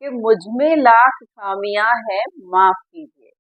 कि मुझ में लाख खामियां हैं माफ कीजिए,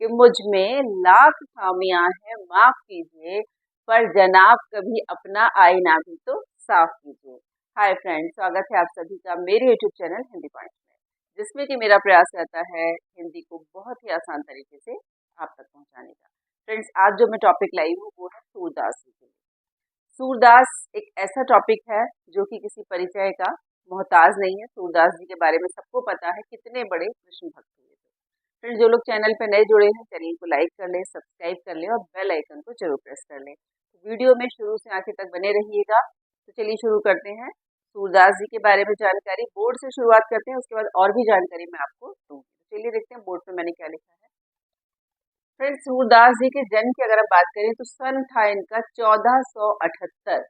कि मुझ में लाख खामियां हैं माफ कीजिए, पर जनाब कभी अपना आईना भी तो साफ कीजिए। हाय फ्रेंड्स, स्वागत है आप सभी का मेरे यूट्यूब चैनल हिंदी पॉइंट में, जिसमें कि मेरा प्रयास रहता है हिंदी को बहुत ही आसान तरीके से आप तक पहुंचाने का। फ्रेंड्स, आज जो मैं टॉपिक लाई हूँ वो है सूरदास जी के लिए। सूरदास एक ऐसा टॉपिक है जो कि किसी परिचय का मोहताज नहीं है। सूरदास जी के बारे में सबको पता है, कितने बड़े कृष्ण भक्त हुए थे। फिर जो लोग चैनल पर नए जुड़े हैं, चैनल को लाइक कर लें, सब्सक्राइब कर लें और बेल आइकन को जरूर प्रेस कर लें। तो वीडियो में शुरू से आखिर तक बने रहिएगा। तो चलिए शुरू करते हैं। सूरदास जी के बारे में जानकारी बोर्ड से शुरुआत करते हैं, उसके बाद और भी जानकारी मैं आपको दूंगी। तो चलिए देखते हैं बोर्ड पे मैंने क्या लिखा है। फ्रेंड्स, सूरदास जी के जन्म की अगर हम बात करें तो सन था इनका 1478।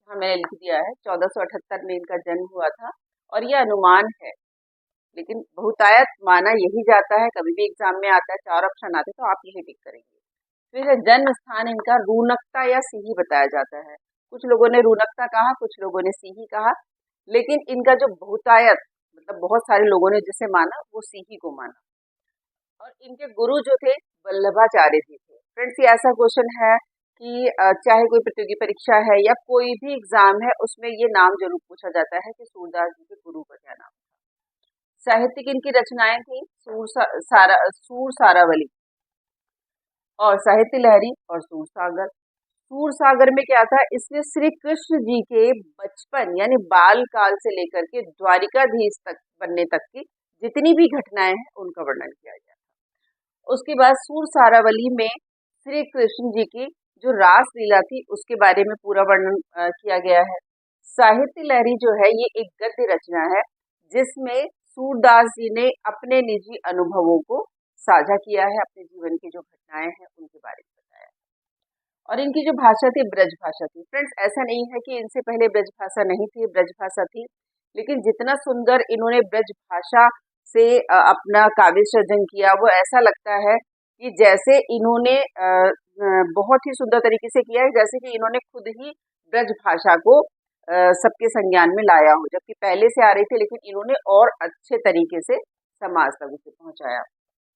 हाँ, मैंने लिख दिया है 1478 में इनका जन्म हुआ था और ये अनुमान है, लेकिन बहुतायत माना यही जाता है। कभी भी एग्जाम में आता है, 4 ऑप्शन आते हैं तो आप यही टिक करेंगे। फिर जन्म स्थान इनका रूनकता या सीही बताया जाता है। कुछ लोगों ने रूनकता कहा, कुछ लोगों ने सीही कहा, लेकिन इनका जो बहुतायत मतलब बहुत सारे लोगों ने जिसे माना वो सीही को माना। और इनके गुरु जो थे वल्लभाचार्य जी थे। फ्रेंड्स, ये ऐसा क्वेश्चन है कि चाहे कोई प्रतियोगी परीक्षा है या कोई भी एग्जाम है, उसमें ये नाम जरूर पूछा जाता है कि सूरदास जी के गुरु का क्या नाम था। साहित्यिक इनकी रचनाएं थी सूर सारावली और साहित्य लहरी और सूर सागर। सूर सागर में क्या था, इसमें श्री कृष्ण जी के बचपन यानी बाल काल से लेकर के द्वारिकाधीश तक बनने तक की जितनी भी घटनाएं हैं उनका वर्णन किया गया। उसके बाद सूर सारावली में श्री कृष्ण जी की जो रास लीला थी उसके बारे में पूरा वर्णन किया गया है। साहित्य लहरी जो है ये एक गद्य रचना है जिसमें सूरदास जी ने अपने निजी अनुभवों को साझा किया है, अपने जीवन की जो घटनाएं हैं उनके बारे में बताया। और इनकी जो भाषा थी ब्रज भाषा थी। फ्रेंड्स, ऐसा नहीं है कि इनसे पहले ब्रज भाषा नहीं थी, ब्रज भाषा थी, लेकिन जितना सुंदर इन्होंने ब्रज भाषा से अपना काव्य सृजन किया वो ऐसा लगता है कि जैसे इन्होंने बहुत ही सुंदर तरीके से किया है, जैसे कि इन्होंने खुद ही ब्रज भाषा को सबके संज्ञान में लाया हो, जबकि पहले से आ रही थी, लेकिन इन्होंने और अच्छे तरीके से समाज तक उसे पहुंचाया।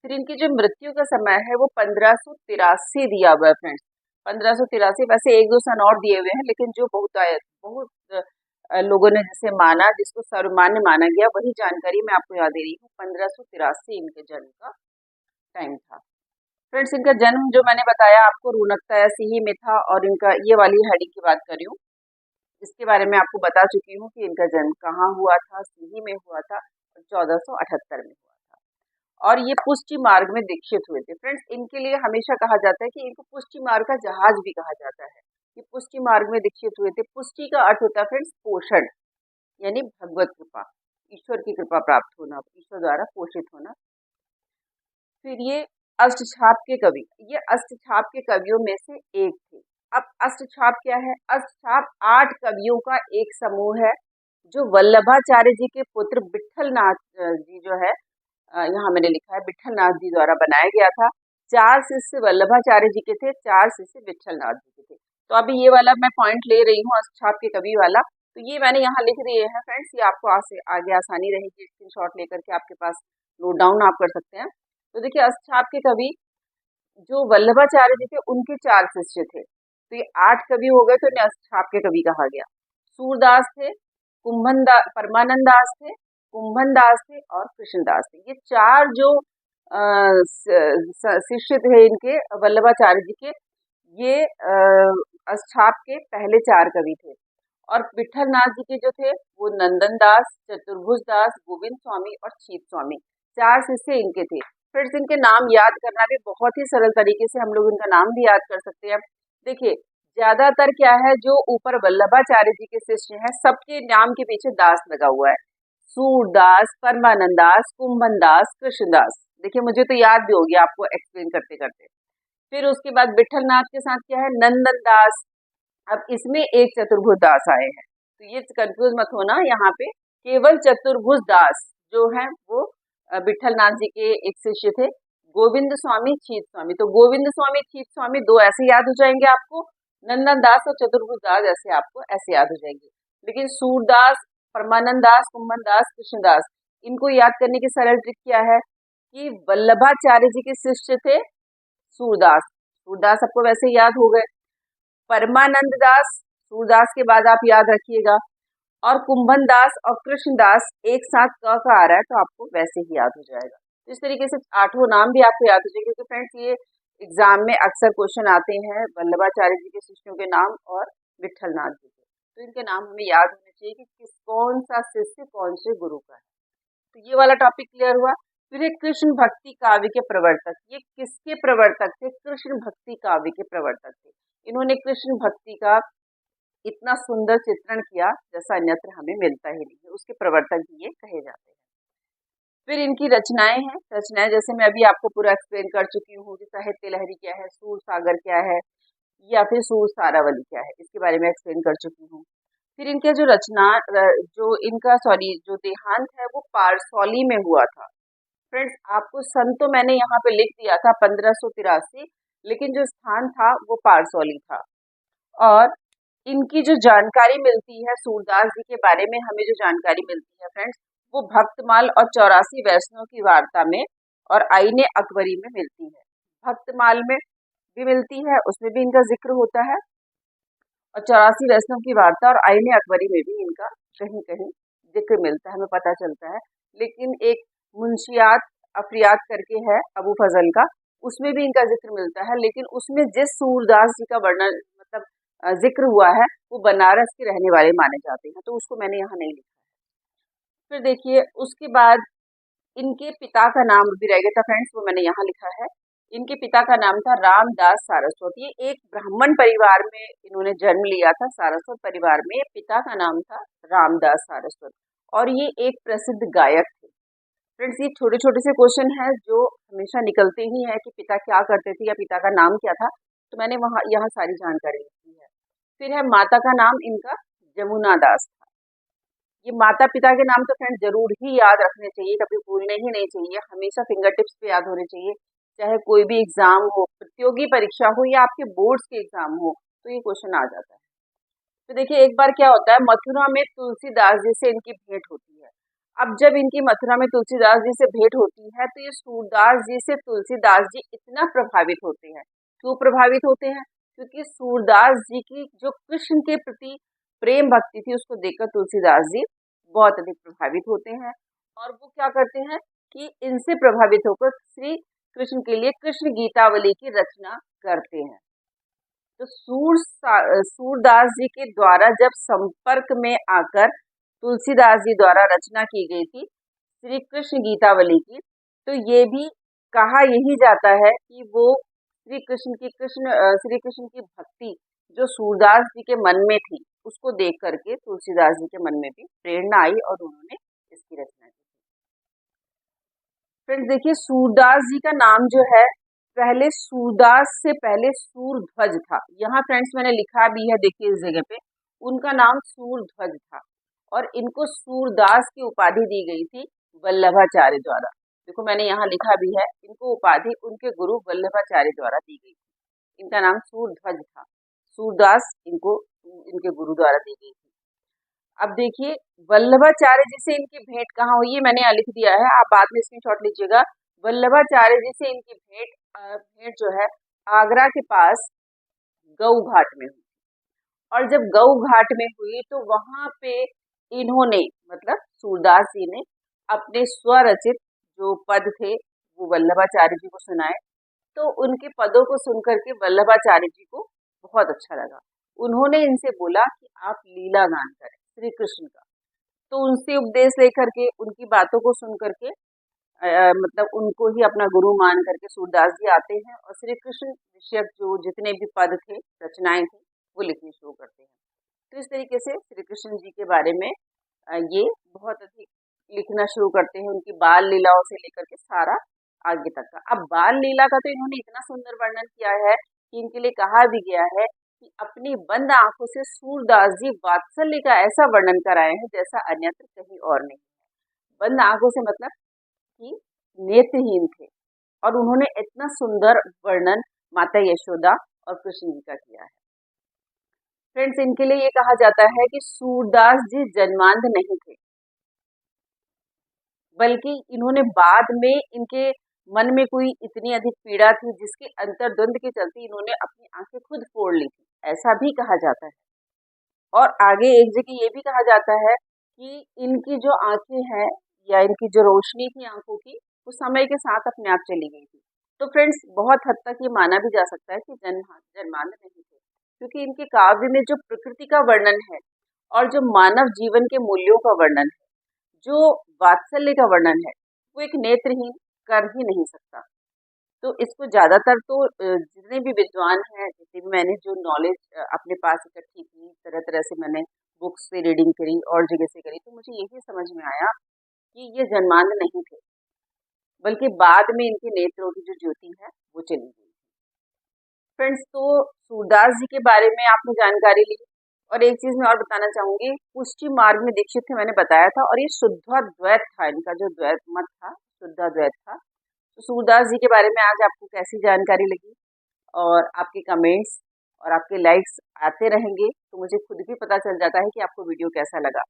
फिर इनकी जो मृत्यु का समय है वो 1583 दिया हुआ है। फ्रेंड्स, 1583, वैसे एक दो सन और दिए हुए हैं, लेकिन जो बहुत लोगों ने जिसे माना, जिसको सर्वमान्य माना गया, वही जानकारी मैं आपको याद दे रही हूँ। 1583 इनके जन्म का टाइम था। फ्रेंड्स, इनका जन्म जो मैंने बताया आपको रूनकता या सीही में था, और इनका ये वाली हेडिंग की बात कर रही हूँ, इसके बारे में आपको बता चुकी हूँ कि इनका जन्म कहाँ हुआ था। सीही में हुआ था और 1478 में हुआ था, और ये पुष्टि मार्ग में दीक्षित हुए थे। फ्रेंड्स, इनके लिए हमेशा कहा जाता है कि इनको पुष्टि मार्ग का जहाज भी कहा जाता है। ये पुष्टि मार्ग में दीक्षित हुए थे। पुष्टि का अर्थ होता है फ्रेंड्स पोषण, यानी भगवत कृपा, ईश्वर की कृपा प्राप्त होना, ईश्वर द्वारा पोषित होना। फिर ये अष्टछाप के कवि, ये अष्टछाप के कवियों में से एक थे। अब अष्टछाप क्या है? अष्टछाप 8 कवियों का एक समूह है जो वल्लभाचार्य जी के पुत्र विठलनाथ जी जो है, यहाँ मैंने लिखा है विठलनाथ जी द्वारा बनाया गया था। 4 शिष्य वल्लभाचार्य जी के थे, 4 शिष्य विठलनाथ जी के थे। तो अभी ये वाला मैं पॉइंट ले रही हूँ अष्टछाप के कवि वाला, तो ये मैंने यहाँ लिख दिए हैं। फ्रेंड्स, ये आपको आगे आसानी रहेगी, स्क्रीनशॉट लेकर के आपके पास नोट डाउन आप कर सकते हैं। तो देखिए, अष्टछाप के कवि जो वल्लभाचार्य जी थे उनके 4 शिष्य थे, तो ये 8 कवि हो गए, तो इन्हें अष्टछाप के कवि कहा गया। सूरदास थे, परमानंद दास थे, कुंभन दास थे और कृष्णदास थे। ये 4 जो शिष्य थे इनके वल्लभाचार्य जी के, ये अष्टछाप के पहले 4 कवि थे। और विठलनाथ जी के जो थे वो नंदन दास, चतुर्भुज दास, गोविंद स्वामी और छीत स्वामी, 4 शिष्य इनके थे। फिर इनके नाम याद करना भी बहुत ही सरल तरीके से हम लोग इनका नाम भी याद कर सकते हैं। देखिए, ज्यादातर क्या है, जो ऊपर वल्लभाचार्य जी के शिष्य हैं सबके नाम के पीछे दास लगा हुआ है। सूरदास, परमानंद दास, कुंभन दास, कृष्णदास। देखिए, मुझे तो याद भी हो गया आपको एक्सप्लेन करते करते। फिर उसके बाद विठलनाथ के साथ क्या है, नंदन दास। अब इसमें एक चतुर्भुज दास आए हैं, तो ये कंफ्यूज मत होना, यहाँ पे केवल चतुर्भुज दास जो है वो विठलनाथ जी के एक शिष्य थे। गोविंद स्वामी, छीत स्वामी, तो गोविंद स्वामी, छीत स्वामी 2 ऐसे याद हो जाएंगे आपको, नंदन दास और चतुर्भुज दास ऐसे आपको ऐसे याद हो जाएंगे। लेकिन सूरदास, परमानंद दास, कुंभन दास, कृष्णदास, इनको याद करने की सरल ट्रिक क्या है कि वल्लभाचार्य जी के शिष्य थे सूरदास। सूरदास सबको वैसे ही याद हो गए। परमानंद दास, सूरदास के बाद आप याद रखिएगा, और कुंभन दास और कृष्णदास एक साथ क का आ रहा है तो आपको वैसे ही याद हो जाएगा। तो इस तरीके से 8 नाम भी आपको याद हो जाएंगे, क्योंकि फ्रेंड्स ये एग्जाम में अक्सर क्वेश्चन आते हैं वल्लभाचार्य जी के शिष्यों के नाम और विठलनाथ जी के। तो इनके नाम हमें याद होने चाहिए कि कौन सा शिष्य कौन से गुरु का है। तो ये वाला टॉपिक क्लियर हुआ। फिर कृष्ण भक्ति काव्य के प्रवर्तक, ये किसके प्रवर्तक थे? कृष्ण भक्ति काव्य के प्रवर्तक थे। इन्होंने कृष्ण भक्ति का इतना सुंदर चित्रण किया जैसा अन्यत्र हमें मिलता ही नहीं है, उसके प्रवर्तक भी ये कहे जाते हैं। फिर इनकी रचनाएं हैं। रचनाएं जैसे मैं अभी आपको पूरा एक्सप्लेन कर चुकी हूँ कि साहित्य लहरी क्या है, सूर सागर क्या है, या फिर सूर सारावली क्या है, इसके बारे में एक्सप्लेन कर चुकी हूँ। फिर इनके जो जो देहांत है वो पारसौली में हुआ था। फ्रेंड्स आपको सन तो मैंने यहाँ पे लिख दिया था 1583, लेकिन जो स्थान था वो पारसौली था। और इनकी जो जानकारी मिलती है सूरदास जी के बारे में, हमें जो जानकारी मिलती है फ्रेंड्स, वो भक्तमाल और 84 वैष्णव की वार्ता में और आईने अकबरी में मिलती है। भक्तमाल में भी मिलती है, उसमें भी इनका जिक्र होता है, और 84 वैष्णव की वार्ता और आईने अकबरी में भी इनका कहीं कहीं जिक्र मिलता है, हमें पता चलता है। लेकिन एक मुंशियात अफरियात करके है अबू फजल का, उसमें भी इनका जिक्र मिलता है, लेकिन उसमें जिस सूरदास जी का वर्णन मतलब जिक्र हुआ है वो बनारस के रहने वाले माने जाते हैं, तो उसको मैंने यहाँ नहीं लिखा है। फिर देखिए उसके बाद इनके पिता का नाम भी रह गया था फ्रेंड्स, वो मैंने यहाँ लिखा है। इनके पिता का नाम था रामदास सारस्वत। ये एक ब्राह्मण परिवार में इन्होंने जन्म लिया था, सारस्वत परिवार में। पिता का नाम था रामदास सारस्वत और ये एक प्रसिद्ध गायक थे। फ्रेंड्स ये छोटे छोटे से क्वेश्चन हैं जो हमेशा निकलते ही हैं कि पिता क्या करते थे या पिता का नाम क्या था, तो मैंने यहाँ सारी जानकारी लिखी है। फिर है माता का नाम इनका जमुना दास था। ये माता पिता के नाम तो फ्रेंड जरूर ही याद रखने चाहिए, कभी भूलने ही नहीं चाहिए, हमेशा फिंगर टिप्स पे याद होने चाहिए। चाहे कोई भी एग्जाम हो, प्रतियोगी परीक्षा हो या आपके बोर्ड्स के एग्जाम हो, तो ये क्वेश्चन आ जाता है। तो देखिए एक बार क्या होता है, मथुरा में तुलसीदास जी से इनकी भेंट होती है। अब जब इनकी मथुरा में तुलसीदास जी से भेंट होती है तो ये सूरदास जी से तुलसीदास जी इतना प्रभावित होते हैं। क्यों प्रभावित होते हैं? क्योंकि सूरदास जी की जो कृष्ण के प्रति प्रेम भक्ति थी उसको देखकर तुलसीदास जी बहुत अधिक प्रभावित होते हैं, और वो क्या करते हैं कि इनसे प्रभावित होकर श्री कृष्ण के लिए कृष्ण गीतावली की रचना करते हैं। तो सूरदास जी के द्वारा जब संपर्क में आकर तुलसीदास जी द्वारा रचना की गई थी श्री कृष्ण गीतावली की, तो ये भी कहा यही जाता है कि वो श्री कृष्ण की भक्ति जो सूरदास जी के मन में थी उसको देख करके तुलसीदास जी के मन में भी प्रेरणा आई और उन्होंने इसकी रचना की। फ्रेंड्स देखिए सूरदास जी का नाम जो है, पहले सूरदास से पहले सूरध्वज था। यहाँ फ्रेंड्स मैंने लिखा भी है, देखिए इस जगह पे उनका नाम सूरध्वज था और इनको सूरदास की उपाधि दी गई थी वल्लभाचार्य द्वारा। देखो मैंने यहाँ लिखा भी है, इनको उपाधि उनके गुरु वल्लभाचार्य द्वारा दी गई थी। इनका नाम सूरध्वज था, सूरदास इनको इनके गुरु द्वारा दी गई थी। अब देखिए वल्लभाचार्य जी से इनकी भेंट कहाँ हुई है, मैंने यहाँ लिख दिया है, आप बाद में स्क्रीनशॉट लीजिएगा। वल्लभाचार्य जी से इनकी भेंट जो है आगरा के पास गऊ घाट में हुई। और जब गऊ घाट में हुई तो वहां पे इन्होंने मतलब सूरदास जी ने अपने स्वरचित जो पद थे वो वल्लभाचार्य जी को सुनाए। तो उनके पदों को सुनकर के वल्लभाचार्य जी को बहुत अच्छा लगा। उन्होंने इनसे बोला कि आप लीला गान करें श्री कृष्ण का। तो उनसे उपदेश लेकर के, उनकी बातों को सुन करके मतलब उनको ही अपना गुरु मान करके सूरदास जी आते हैं और श्री कृष्ण विषयक जो जितने भी पद थे, रचनाएं थी, वो लिखनी शुरू करते हैं। तो इस तरीके से श्री कृष्ण जी के बारे में ये बहुत अधिक लिखना शुरू करते हैं, उनकी बाल लीलाओं से लेकर के सारा आगे तक का। अब बाल लीला का तो इन्होंने इतना सुंदर वर्णन किया है कि इनके लिए कहा भी गया है कि अपनी बंद आंखों से सूरदास जी वात्सल्य का ऐसा वर्णन कराए हैं जैसा अन्यत्र कहीं और नहीं है। बंद आंखों से मतलब कि नेत्रहीन थे, और उन्होंने इतना सुंदर वर्णन माता यशोदा और कृष्ण जी का किया है। फ्रेंड्स इनके लिए ये कहा जाता है कि सूरदास जी जन्मांध नहीं थे। बल्कि इन्होंने बाद में इनके मन में कोई इतनी अधिक पीड़ा थी जिसके अंतर्द्वंद के चलते इन्होंने अपनी आंखें खुद फोड़ ली थी, ऐसा भी कहा जाता है। और आगे एक जगह ये भी कहा जाता है कि इनकी जो आंखें हैं या इनकी जो रोशनी थी आंखों की, वो समय के साथ अपने आप चली गई थी। तो फ्रेंड्स, बहुत हद तक ये माना भी जा सकता है कि जन्मांध नहीं थे, क्योंकि इनके काव्य में जो प्रकृति का वर्णन है और जो मानव जीवन के मूल्यों का वर्णन है, जो वात्सल्य का वर्णन है, वो एक नेत्रहीन कर ही नहीं सकता। तो इसको ज़्यादातर तो जितने भी विद्वान हैं, जितनी भी मैंने जो नॉलेज अपने पास इकट्ठी की, तरह-तरह से मैंने बुक्स से रीडिंग करी और जगह से करी, तो मुझे यही समझ में आया कि ये जन्मांध नहीं थे, बल्कि बाद में इनके नेत्रों की जो ज्योति है, वो चली गई। फ्रेंड्स, तो सूरदास जी के बारे में आपने जानकारी ली। और एक चीज़ मैं और बताना चाहूँगी, पुष्टि मार्ग में दीक्षित थे मैंने बताया था, और ये शुद्धाद्वैत था, इनका जो द्वैत मत था, शुद्धाद्वैत था। तो सूरदास जी के बारे में आज आपको कैसी जानकारी लगी, और आपके कमेंट्स और आपके लाइक्स आते रहेंगे तो मुझे खुद भी पता चल जाता है कि आपको वीडियो कैसा लगा।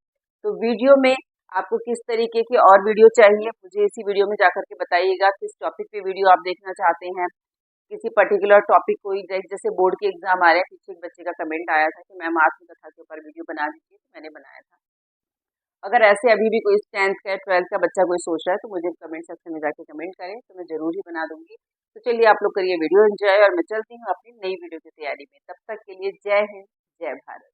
तो वीडियो में आपको किस तरीके की और वीडियो चाहिए, मुझे इसी वीडियो में जाकर के बताइएगा। किस टॉपिक पे वीडियो आप देखना चाहते हैं, किसी पर्टिकुलर टॉपिक कोई जैसे बोर्ड के एग्जाम आ रहे हैं, पीछे एक बच्चे का कमेंट आया था कि मैम आत्मकथा के ऊपर वीडियो बना दीजिए, तो मैंने बनाया था। अगर ऐसे अभी भी कोई 10th का 12th का बच्चा कोई सोच रहा है, तो मुझे कमेंट सेक्शन में जाके कमेंट करें, तो मैं ज़रूर ही बना दूंगी। तो चलिए, आप लोग करिए वीडियो एंजॉय, और मैं चलती हूँ अपनी नई वीडियो की तैयारी में। तब तक के लिए जय हिंद, जय भारत।